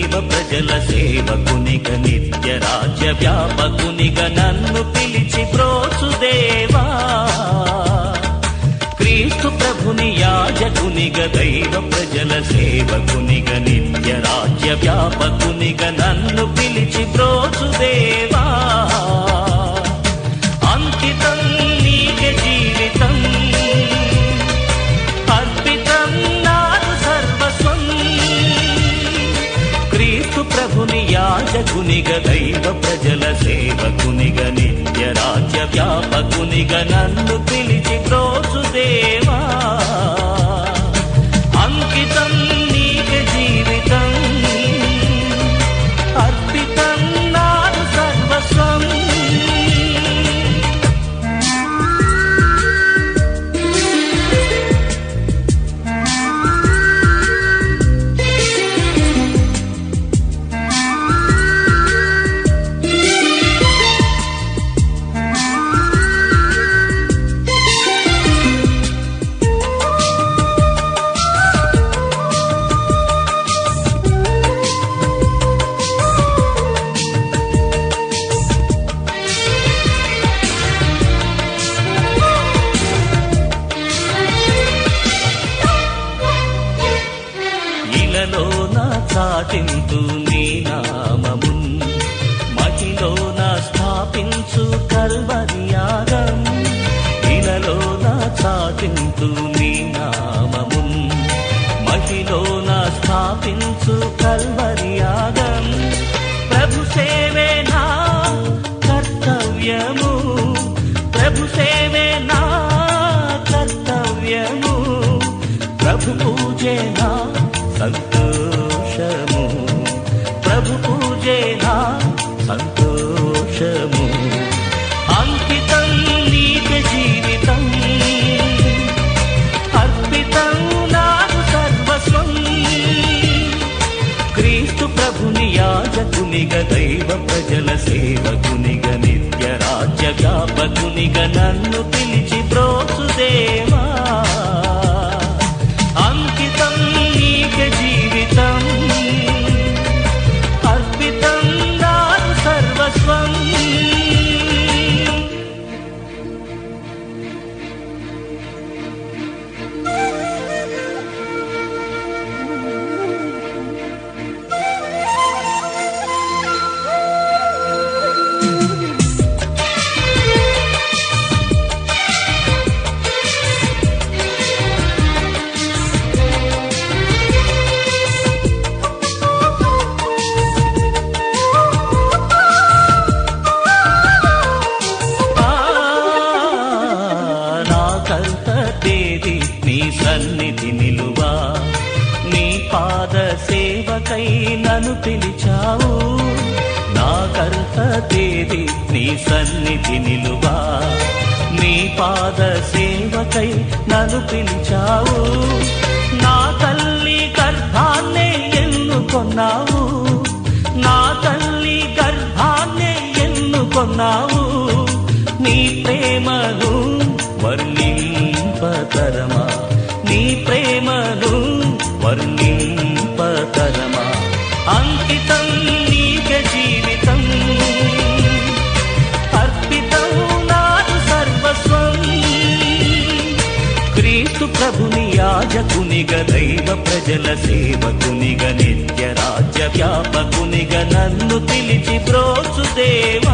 దైవ ప్రజల సేవకునిగ నిత్య రాజ్య వ్యాపకునిగ నన్ను పిలిచి బ్రోచుదేవా క్రీస్తు ప్రభుని యాజకునిగ దైవ ప్రజల సేవకునిగ నిత్య రాజ్య వ్యాపకునిగ నన్ను పిలిచి బ్రోచుదేవా అంకితం నీకే జీవితం అర్పితం నాదు సర్వస్వం క్రీస్తు ప్రభుని యాజకునిగ దైవ ప్రజల సేవకునిగ నిత్య రాజ్య వ్యాపకునిగ నన్ను పిలిచి బ్రోచుదేవా అంకితం నీకే జీవితం అర్పితం నాదు సర్వస్వం చాటింతు నీ నామమున్ మహిలోన స్థాపించు కల్వరి యాగం ఇలలోన చాటింతు నీ నామమున్ మహిలోన స్థాపించు కల్వరి యాగం ప్రభు సేవే నా కర్తవ్యము ప్రభు సేవే నా కర్తవ్యము ప్రభు పూజే నా సంతోషము ప్రభు పూజే నా సంతోషము అంకితం నీకే జీవితం అర్పితం నాదు సర్వస్వం క్రీస్తు ప్రభుని యాజకునిగ దైవ ప్రజల సేవకునిగ నిత్య రాజ్య వ్యాపకునిగ నన్ను పిలిచి బ్రోచుదేవా అంకితం నీకే జీవితం అర్పితం నాదు సర్వస్వం సన్నిధి నిలువా నీ పాద సేవకై నన్ను పిలిచావు నా కర్త తేది నీ సన్నిధి నిలువా నీ పాద సేవకై నన్ను పిలిచావు నా తల్లి గర్భాన్నే ఎన్నుకొన్నావు నా తల్లి గర్భాన్నే ఎన్నుకొన్నావు నీ ప్రేమను వర్ణింపతరమా నీ ప్రేమను వర్ణింపతరమా అంకితం నీకే జీవితం అర్పితం నాదు సర్వస్వం క్రీస్తు ప్రభుని యాజకునిగ దైవ ప్రజల సేవకునిగ నిత్య రాజ్య వ్యాపకునిగ నన్ను పిలిచి బ్రోచుదేవా